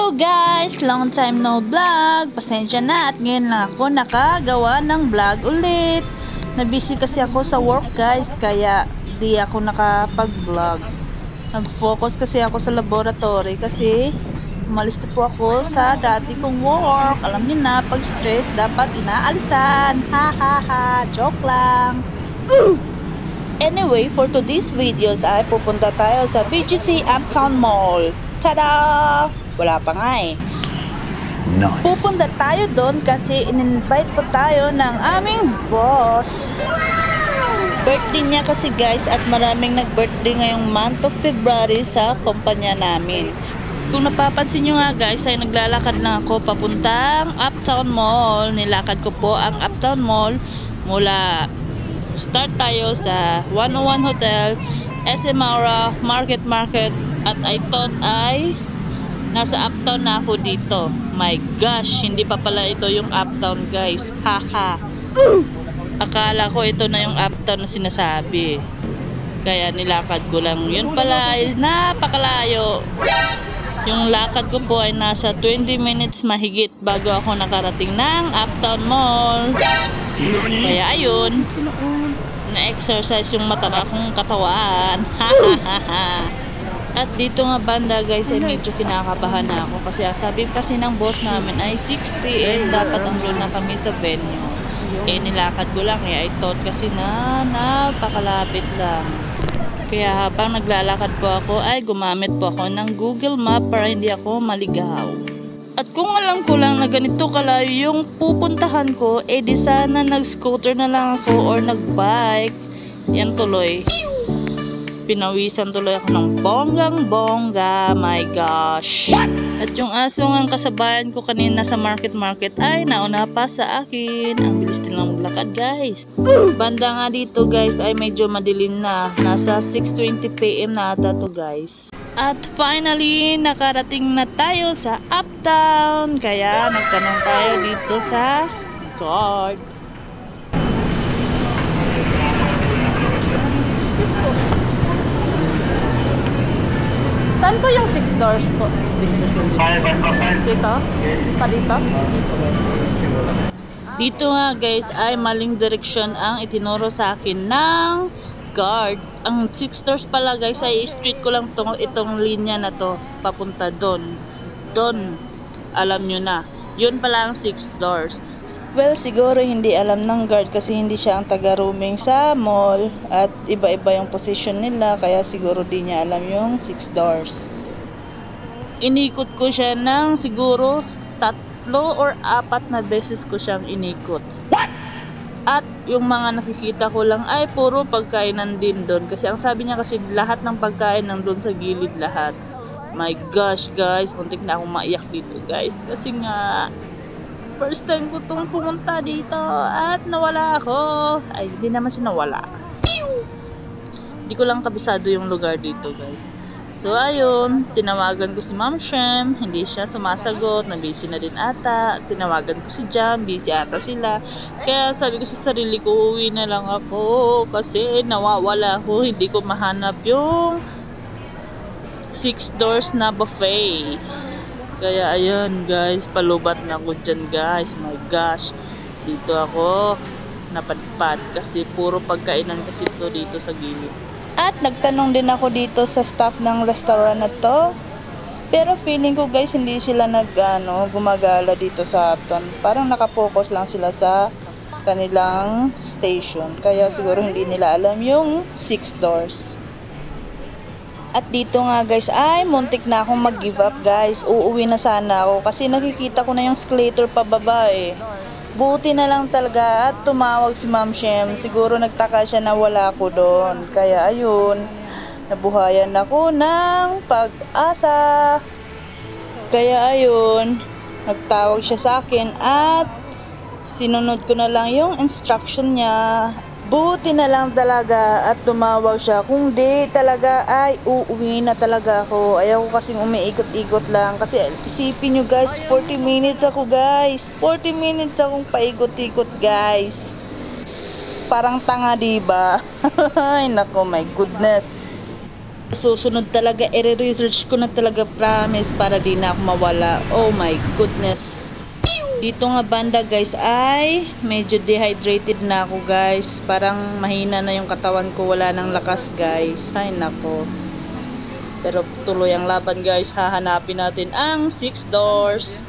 Hello guys! Long time no vlog. Pasensya na at ngayon lang ako nakagawa ng vlog ulit. Nabusy kasi ako sa work guys, kaya di ako nakapag-vlog. Nag-focus kasi ako sa laboratory kasi umalis na po ako sa dati kong work. Alam niyo na, pag stress dapat inaalisan. Ha ha ha! Joke lang! Anyway, for today's videos ay pupunta tayo sa BGC Uptown Mall. Tada! Wala pa nga eh. Nice. Pupunta tayo doon kasi in-invite po tayo ng aming boss. Birthday niya kasi guys at maraming nag-birthday ngayong month of February sa kumpanya namin. Kung napapansin nyo nga guys ay naglalakad lang ako papuntang Uptown Mall. Nilakad ko po ang Uptown Mall mula start tayo sa 101 Hotel, SM Aura, Market at I thought ay nasa Uptown na ako dito. My gosh, hindi pa pala ito yung Uptown guys. Haha. Akala ko ito na yung Uptown na sinasabi. Kaya nilakad ko lang. Yun pala ay napakalayo. Yung lakad ko po ay nasa 20 minutes mahigit bago ako nakarating ng Uptown Mall. Kaya ayun, na-exercise yung mataba kong katawan. Ha. At dito nga banda guys ay medyo kinakabahan na ako kasi ang sabi kasi ng boss namin ay 6 PM dapat andun na kami sa venue. Eh nilakad ko lang eh, I thought kasi na napakalapit lang. Kaya habang naglalakad po ako ay gumamit po ako ng Google Map para hindi ako maligaw. At kung alam ko lang na ganito kalayo yung pupuntahan ko, eh di sana nag-scooter na lang ako or nag-bike. Yan tuloy. Pinawisan tuloy ako ng bonggang-bongga. My gosh. At yung aso ng kasabayan ko kanina sa market ay nauna pa sa akin. Ang bilis din lang maglakad guys. Banda nga dito guys ay medyo madilim na. Nasa 6:20 PM na ata to guys. At finally, nakarating na tayo sa Uptown. Kaya nagtanong tayo dito sa guard. Excuse po. Saan po yung 6 doors po? Dito? Pa dito? Dito nga guys ay maling direksyon ang itinuro sa akin ng guard. Ang 6 doors pala guys ay street ko lang itong linya na to papunta doon. Alam nyo na. Yun pala ang 6 doors. Well, siguro hindi alam ng guard kasi hindi siya ang taga-roaming sa mall at iba-iba yung position nila kaya siguro di niya alam yung 6 doors. Inikot ko siya ng siguro 3 or 4 na beses ko siyang inikot. What? At yung mga nakikita ko lang ay puro pagkainan din doon kasi ang sabi niya kasi lahat ng pagkain nandun sa gilid lahat. My gosh guys, muntik na akong maiyak dito guys kasi nga first time ko itong pumunta dito at nawala ako. Ay, hindi naman siya nawala. Hindi ko lang kabisado yung lugar dito guys. So ayun, tinawagan ko si Ma'am Shem, hindi siya sumasagot, na-busy na din ata. Tinawagan ko si Jam, busy ata sila. Kaya sabi ko sa sarili ko, uwi na lang ako kasi nawawala ako, hindi ko mahanap yung 6 doors na buffet. Kaya ayun guys, palubat na ako dyan guys. My gosh, dito ako napadpad kasi puro pagkainan kasi ito dito sa gilid. At nagtanong din ako dito sa staff ng restaurant na to. Pero feeling ko guys hindi sila gumagala dito sa Uptown. Parang nakapokus lang sila sa kanilang station. Kaya siguro hindi nila alam yung 6 doors. At dito nga guys ay muntik na akong mag-give up guys. Uuwi na sana ako kasi nakikita ko na yung escalator pababa eh. Buti na lang talaga at tumawag si Ma'am Shem. Siguro nagtaka siya na wala ako doon. Kaya ayun, nabuhayan ako ng pag-asa. Kaya ayun, nagtawag siya sa akin at sinunod ko na lang yung instruction niya. Buti na lang talaga at tumawag siya. Kung di talaga ay uuwi na talaga ako. Ayaw ko kasing umiikot-ikot lang. Kasi isipin nyo guys, 40 minutes ako guys. 40 minutes akong paikot-ikot guys. Parang tanga diba? Ay nako, my goodness. Susunod talaga, i-research ko na talaga, promise, para di na ako mawala. Oh my goodness. Dito nga banda guys ay medyo dehydrated na ako guys. Parang mahina na yung katawan ko, wala nang lakas guys. Ay nako. Pero tuloy ang laban guys. Hahanapin natin ang 6 doors.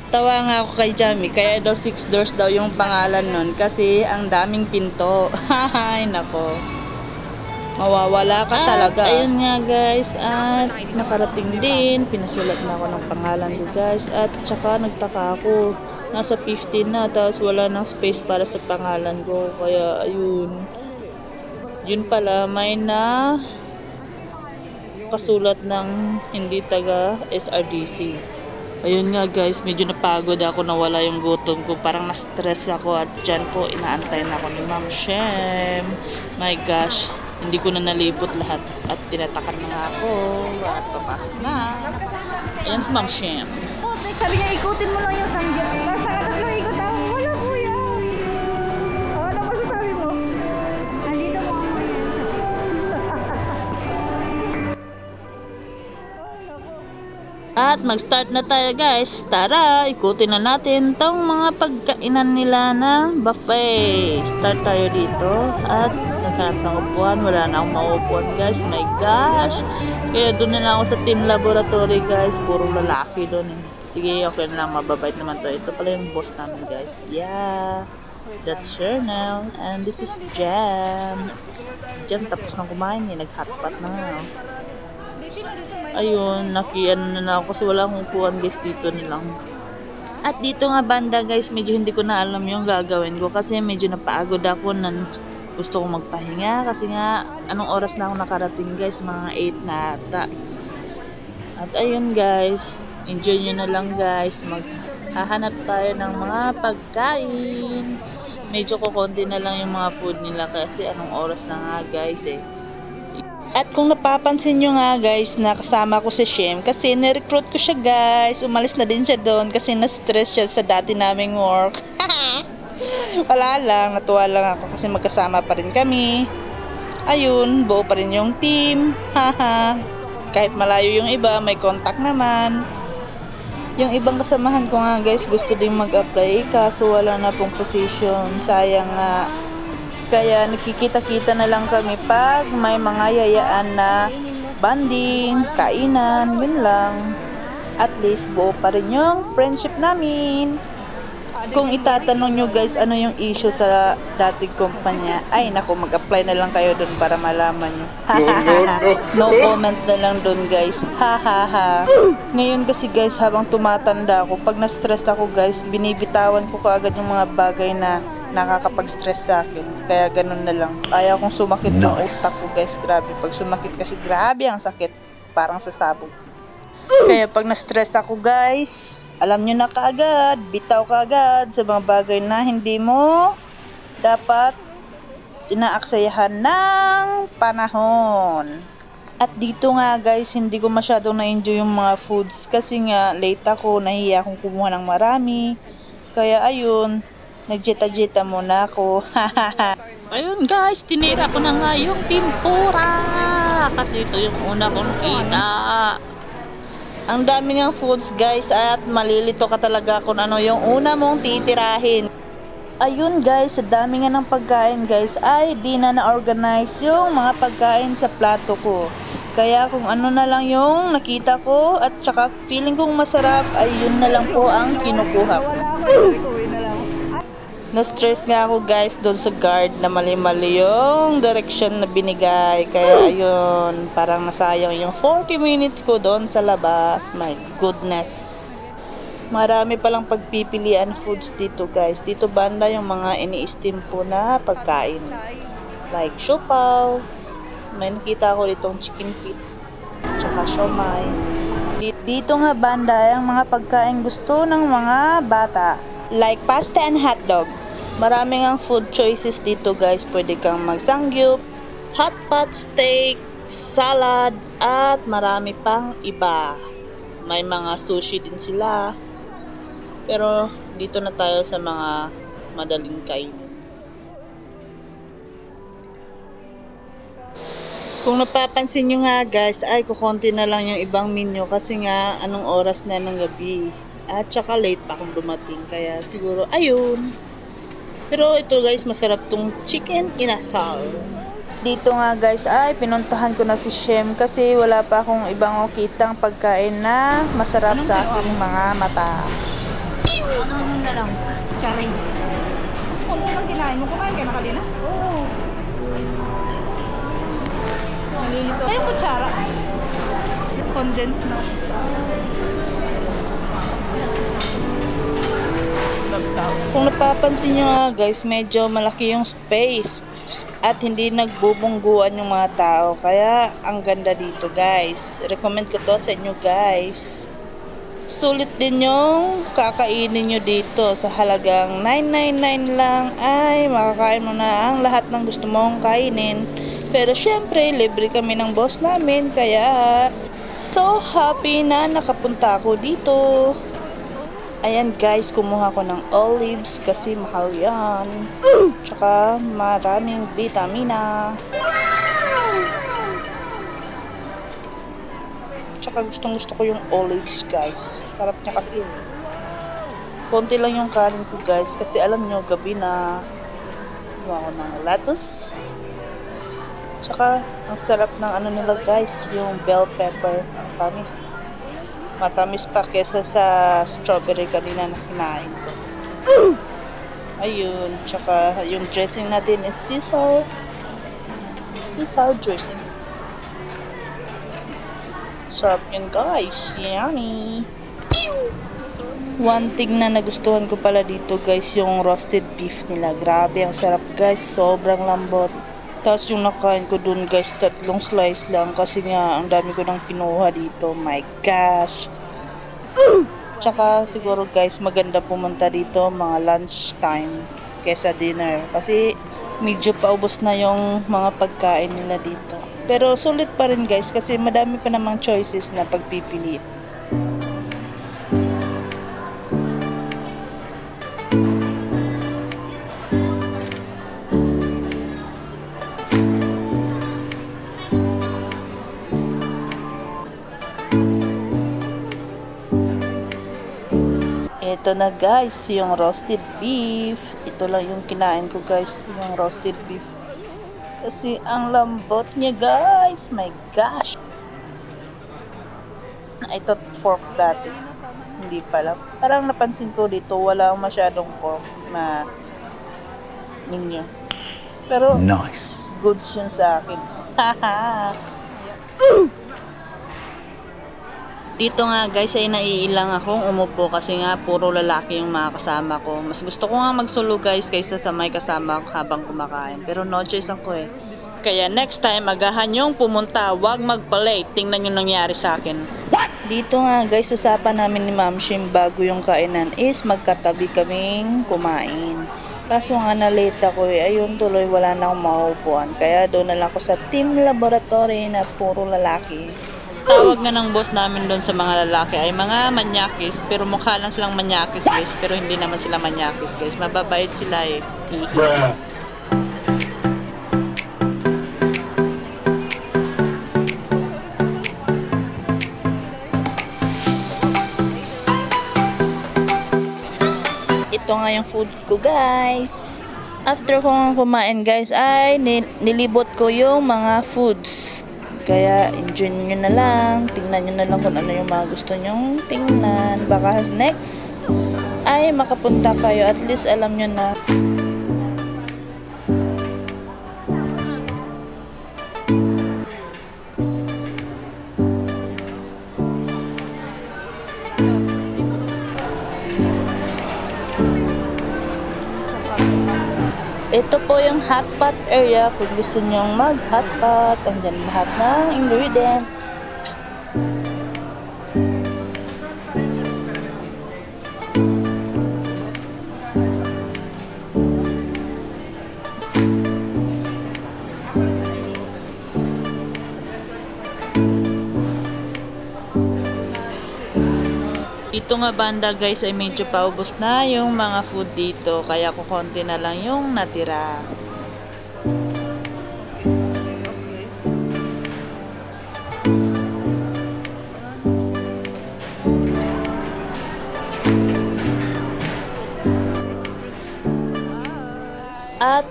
Tawa nga ako kay Jamie, kaya daw 6 doors daw yung pangalan nun kasi ang daming pinto. Ay nako. Mawawala ka talaga. Ayun nga guys, at nakarating din. Pinasulat na ako ng pangalan ko guys. At tsaka nagtaka ako. Nasa 15 na, tapos wala nang space para sa pangalan ko. Kaya ayun. Yun pala, may na kasulat ng hindi taga SRDC. Ayun nga guys, medyo napagod ako, nawala yung gutom ko. Parang na-stress ako at dyan ko inaantay na ako ni Ma'am Shem. My gosh. Hindi ko na nalipot lahat at tinatakan na nga ako at papasok na. Ayan si Ma'am Shem. Sabi niya, ikutin mo lang yung sanggit. Basta tatlong ikot ako. Wala kuya. Ano masasabi mo? Nandito mo ako yan. At mag-start na tayo guys. Tara, ikutin na natin tong mga pagkainan nila na buffet. Start tayo dito at naghanap ng upuan. Wala na akong maupuan guys. My gosh. Kaya doon na lang ako sa team laboratory guys. Puro lalaki doon eh. Sige, okay na lang. Mababait naman to. Ito pala yung boss namin guys. Yeah. That's Chernel. And this is Jam. Si Jam tapos nang kumain eh. Nag-hotpot na nga. Ayun, nakian na ako kasi wala akong upuan guys dito nilang. At dito nga banda guys, medyo hindi ko na alam yung gagawin ko kasi medyo napagod ako na gusto kong magpahinga kasi nga anong oras na ako nakarating guys, mga 8 na ata. At ayun guys, enjoy nyo na lang guys, maghahanap tayo ng mga pagkain. Medyo kukonti na lang yung mga food nila kasi anong oras na nga guys eh. At kung napapansin nyo nga guys, nakasama ko si Shem kasi na-recruit ko siya guys. Umalis na din siya doon kasi na-stress siya sa dati naming work. Wala lang, natuwa lang ako kasi magkasama pa rin kami. Ayun, buo pa rin yung team. Haha. Kahit malayo yung iba, may contact naman. Yung ibang kasamahan ko nga guys, gusto din mag-apply kaso wala na pong position. Sayang nga. Kaya nakikita-kita na lang kami pag may mga yayaan na banding, kainan, yun lang. At least buo pa rin yung friendship namin. Kung itatanong nyo guys ano yung issue sa dating kumpanya, ay naku, mag-apply na lang kayo dun para malaman nyo. No comment na lang dun guys. Ha. Ngayon kasi guys, habang tumatanda ako, pag na-stress ako guys, binibitawan ko kaagad yung mga bagay na nakakapag-stress sa akin. Kaya ganun na lang. Ayaw kong sumakit ng utak ko guys. Grabe. Pag sumakit kasi grabe ang sakit. Parang sasabog. Kaya pag na-stress ako guys, alam nyo na kaagad, bitaw kaagad sa mga bagay na hindi mo dapat inaaksayahan ng panahon. At dito nga guys, hindi ko masyadong na-enjoy yung mga foods kasi nga late ako, nahiya akong kumuha ng marami. Kaya ayun, nagjeta-jeta muna ako. Ayun guys, tinira ko na nga yung tempura. Kasi ito yung una kong kita. Ang dami ng foods guys at malilito ka talaga kung ano yung una mong titirahin. Ayun guys, sa dami nga ng pagkain guys ay di na na-organize yung mga pagkain sa plato ko. Kaya kung ano na lang yung nakita ko at saka feeling kong masarap ay yun na lang po ang kinukuha ko. Na-stress nga ako guys doon sa guard na mali-mali yung direction na binigay. Kaya ayun, parang nasayang yung 40 minutes ko doon sa labas. My goodness. Marami palang pagpipilian foods dito guys. Dito banda yung mga ini-steam po na pagkain. Like siopaw. May nakita ko ditong chicken feet. Tsaka siomai. Dito nga banda yung mga pagkain gusto ng mga bata. Like pasta and hotdog. Maraming ang food choices dito guys. Pwede kang magsangyup, hot pot steak, salad, at marami pang iba. May mga sushi din sila. Pero dito na tayo sa mga madaling kainin. Kung napapansin nyo nga guys, ay kukonti na lang yung ibang menu kasi nga anong oras na ng gabi. At saka late pa akong dumating, kaya siguro ayun. Pero ito guys, masarap tong chicken inasal. Dito nga guys ay pinuntahan ko na si Shem kasi wala pa akong ibang kitang pagkain na masarap sa aking mga mata. Ano na lang? Charing. Kung ano kinain mo? Kumain ka na kanina? Oo. Nalilito. Ay, yung kutsara. Condensed milk. Kung napapansin nyo nga guys, medyo malaki yung space at hindi nagbubungguan yung mga tao. Kaya ang ganda dito guys. Recommend ko to sa inyo guys. Sulit din yung kakainin nyo dito. Sa halagang 999 lang ay makakain mo na ang lahat ng gusto mong kainin. Pero syempre, libre kami ng boss namin. Kaya so happy na nakapunta ako dito. Ayan guys, kumuha ko ng olives kasi mahal yan. Tsaka maraming vitamina. Tsaka gustong gusto ko yung olives guys. Sarap niya kasi. Konti lang yung kanin ko guys kasi alam nyo gabi na kumuha ko ng lettuce. Tsaka ang sarap ng ano nila guys, yung bell pepper. Ang tamis. Matamis pa kesa sa strawberry kanina na kinain ko. Ayun, tsaka yung dressing natin is sisal dressing. Sarap yun guys, yummy. One thing na nagustuhan ko pala dito guys, yung roasted beef nila. Grabe, ang sarap guys, sobrang lambot. Tapos yung nakain ko dun guys, 3 slice lang kasi nga ang dami ko nang kinuha dito. My gosh. Tsaka siguro guys, maganda pumunta dito mga lunch time kesa dinner. Kasi medyo paubos na yung mga pagkain nila dito. Pero sulit pa rin guys kasi madami pa namang choices na pagpipili. Ito na guys, yung roasted beef. Ito lang yung kinain ko guys, yung roasted beef. Kasi ang lambot niya guys. My gosh. Ito pork dati. Hindi pala. Parang napansin ko dito, wala masyadong pork na menu. Pero nice. Goods yun sa akin. Haha. Dito nga guys ay naiilang akong umupo kasi nga puro lalaki yung mga kasama ko. Mas gusto ko nga magsolo guys kaysa sa may kasama habang kumakain. Pero no choice ako eh. Kaya next time agahan yung pumunta, wag magpa-late. Tingnan yung nangyari sa akin. Dito nga guys, usapan namin ni Ma'am Shim bago yung kainan is magkatabi kaming kumain. Kaso nga na late ako eh. Ayun tuloy wala na akong maupuan. Kaya doon na lang ako sa team laboratory na puro lalaki. Tawag nga ng boss namin doon sa mga lalaki ay mga manyakis, pero mukha lang silang manyakis guys, pero hindi naman sila manyakis guys, mababait sila eh. Ito nga yung food ko guys. After kong kumain guys ay nilibot ko yung mga foods. Kaya enjoy nyo na lang, tingnan nyo na lang kung ano yung mga gusto nyong tingnan. Baka next ay makapunta kayo, at least alam nyo na. Ito po yung hot pot area. Kung gusto nyong mag hot pot, andyan lahat ng ingredient. Ito nga banda guys ay medyo paubos na yung mga food dito, kaya kukonti na lang yung natira.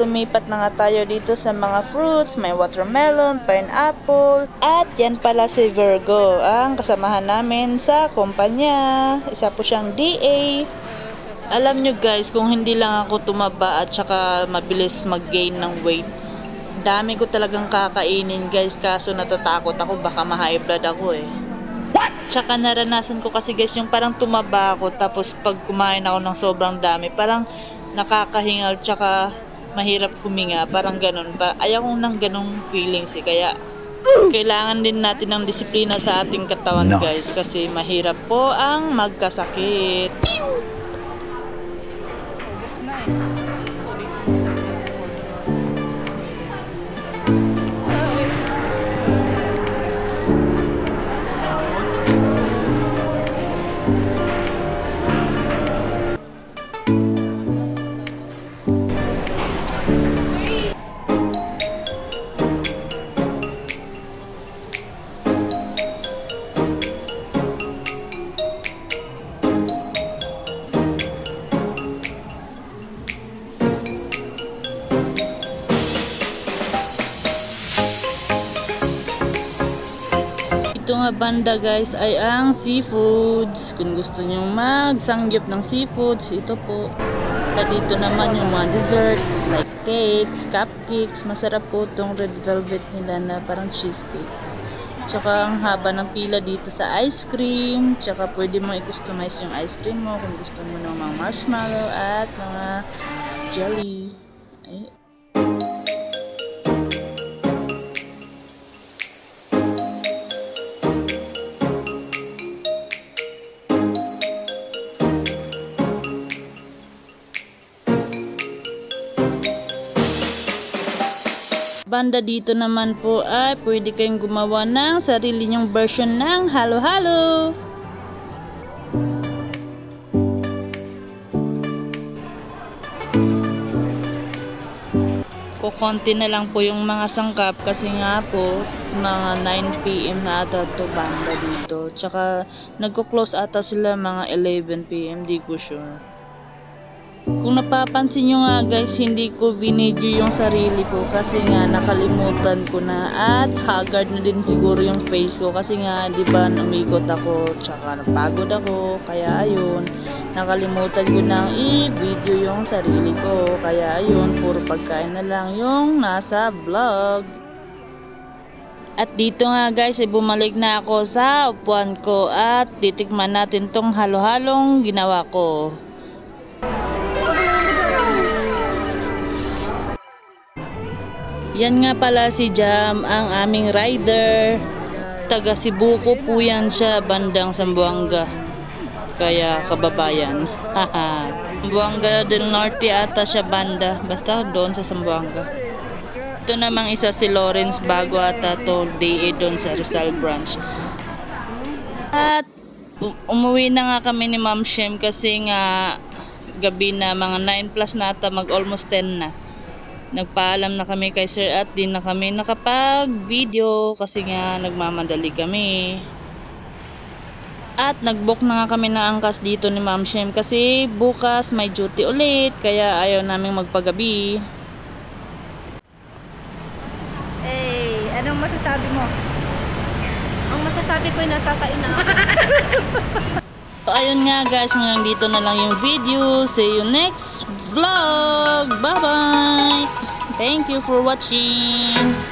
lumipat na nga tayo dito sa mga fruits. May watermelon, pineapple, at yan pala si Virgo, ang kasamahan namin sa kumpanya. Isa po siyang DA. Alam nyo guys, kung hindi lang ako tumaba at saka mabilis mag-gain ng weight, dami ko talagang kakainin guys, kaso natatakot ako baka ma-high blood ako eh. Tsaka naranasan ko kasi guys yung parang tumaba ako, tapos pag kumain ako ng sobrang dami, parang nakakahingal tsaka mahirap huminga, parang ganun. Ayaw ko ng ganung feelings eh, kaya kailangan din natin ng disiplina sa ating katawan guys, kasi mahirap po ang magkasakit. Ito nga banda guys ay ang seafoods. Kung gusto nyo magsangyup ng seafoods, ito po. At dito naman yung mga desserts like cakes, cupcakes. Masarap po itong red velvet nila na parang cheesecake. Tsaka ang haba ng pila dito sa ice cream. Tsaka pwede mo i-customize yung ice cream mo kung gusto mo ng mga marshmallow at mga jelly. Ay. Banda dito naman po ay pwede kayong gumawa ng sarili nyong version ng halo-halo. Kukonti na lang po yung mga sangkap kasi nga po mga 9 PM na ata to banda dito. Tsaka nagko-close ata sila mga 11 PM, di ko sure. Kung napapansin nyo nga guys, hindi ko binidyo yung sarili ko kasi nga nakalimutan ko na at haggard na din siguro yung face ko kasi nga diba umikot ako tsaka napagod ako, kaya ayun, nakalimutan ko nang i-video yung sarili ko, kaya ayun, puro pagkain na lang yung nasa vlog. At dito nga guys ay bumalik na ako sa upuan ko at titikman natin tong halo-halong ginawa ko. Yan nga pala si Jam, ang aming rider. Taga Cebu ko po yan siya, bandang Zamboanga. Kaya kababayan. Zamboanga del Norte ata siya banda. Basta doon sa Zamboanga. Ito namang isa si Lawrence Bago ata to, DA doon sa Rizal branch. At umuwi na nga kami ni Ma'am Shem kasi nga gabi na, mga 9 plus na ata, mag almost 10 na. Nagpaalam na kami kay sir at din na kami nakapag-video kasi nga nagmamadali kami. At nagbook na nga kami ng angkas dito ni Ma'am Shem kasi bukas may duty ulit kaya ayaw naming magpagabi. Hey, anong masasabi mo? Ang masasabi ko ay natakain na ako. So ayun nga guys, hanggang dito na lang yung video. See you next vlog. Bye bye. Thank you for watching.